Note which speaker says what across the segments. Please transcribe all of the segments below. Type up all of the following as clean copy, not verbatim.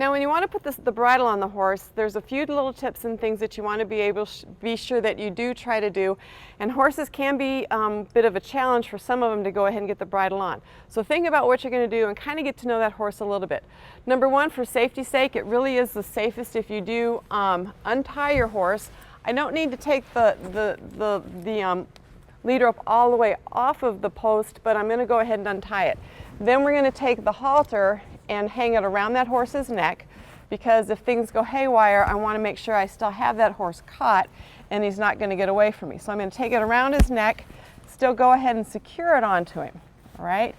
Speaker 1: Now when you want to put the bridle on the horse, there's a few little tips and things that you want to be sure that you do try to do. And horses can be a bit of a challenge for some of them to go ahead and get the bridle on. So think about what you're going to do and kind of get to know that horse a little bit. Number one, for safety's sake, it really is the safest if you do untie your horse. I don't need to take the lead rope all the way off of the post, but I'm going to go ahead and untie it. Then we're going to take the halter and hang it around that horse's neck, because if things go haywire, I want to make sure I still have that horse caught and he's not going to get away from me. So I'm going to take it around his neck, still go ahead and secure it onto him. All right.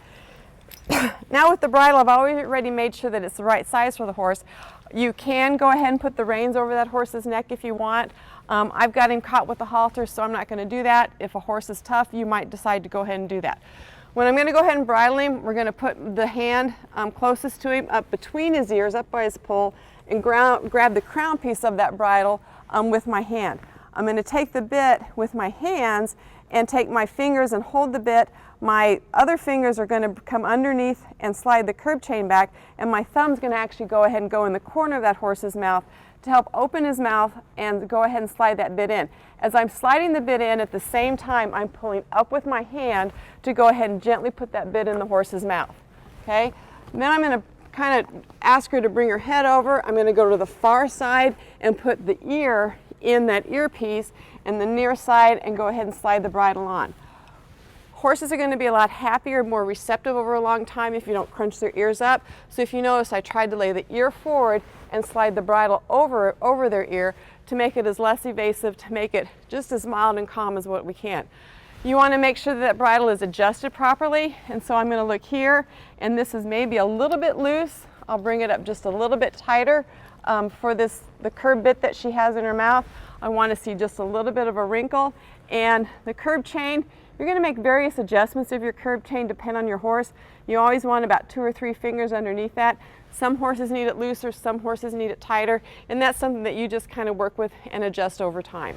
Speaker 1: Now with the bridle, I've already made sure that it's the right size for the horse. You can go ahead and put the reins over that horse's neck if you want. I've got him caught with the halter, so I'm not going to do that. If a horse is tough, you might decide to go ahead and do that. When I'm going to go ahead and bridle him, we're going to put the hand closest to him up between his ears, up by his poll, and grab the crown piece of that bridle with my hand. I'm going to take the bit with my hands and take my fingers and hold the bit. My other fingers are going to come underneath and slide the curb chain back, and my thumb's going to actually go ahead and go in the corner of that horse's mouth to help open his mouth and go ahead and slide that bit in. As I'm sliding the bit in, at the same time I'm pulling up with my hand to go ahead and gently put that bit in the horse's mouth. Okay? And then I'm going to kind of ask her to bring her head over. I'm going to go to the far side and put the ear in that earpiece and the near side and go ahead and slide the bridle on. Horses are going to be a lot happier, more receptive over a long time if you don't crunch their ears up. So if you notice, I tried to lay the ear forward and slide the bridle over their ear to make it as less evasive, to make it just as mild and calm as what we can. You want to make sure that bridle is adjusted properly, and so I'm going to look here, and this is maybe a little bit loose. I'll bring it up just a little bit tighter for the curb bit that she has in her mouth. I want to see just a little bit of a wrinkle, and the curb chain, you're going to make various adjustments of your curb chain depending on your horse. You always want about 2 or 3 fingers underneath that. Some horses need it looser, some horses need it tighter, and that's something that you just kind of work with and adjust over time.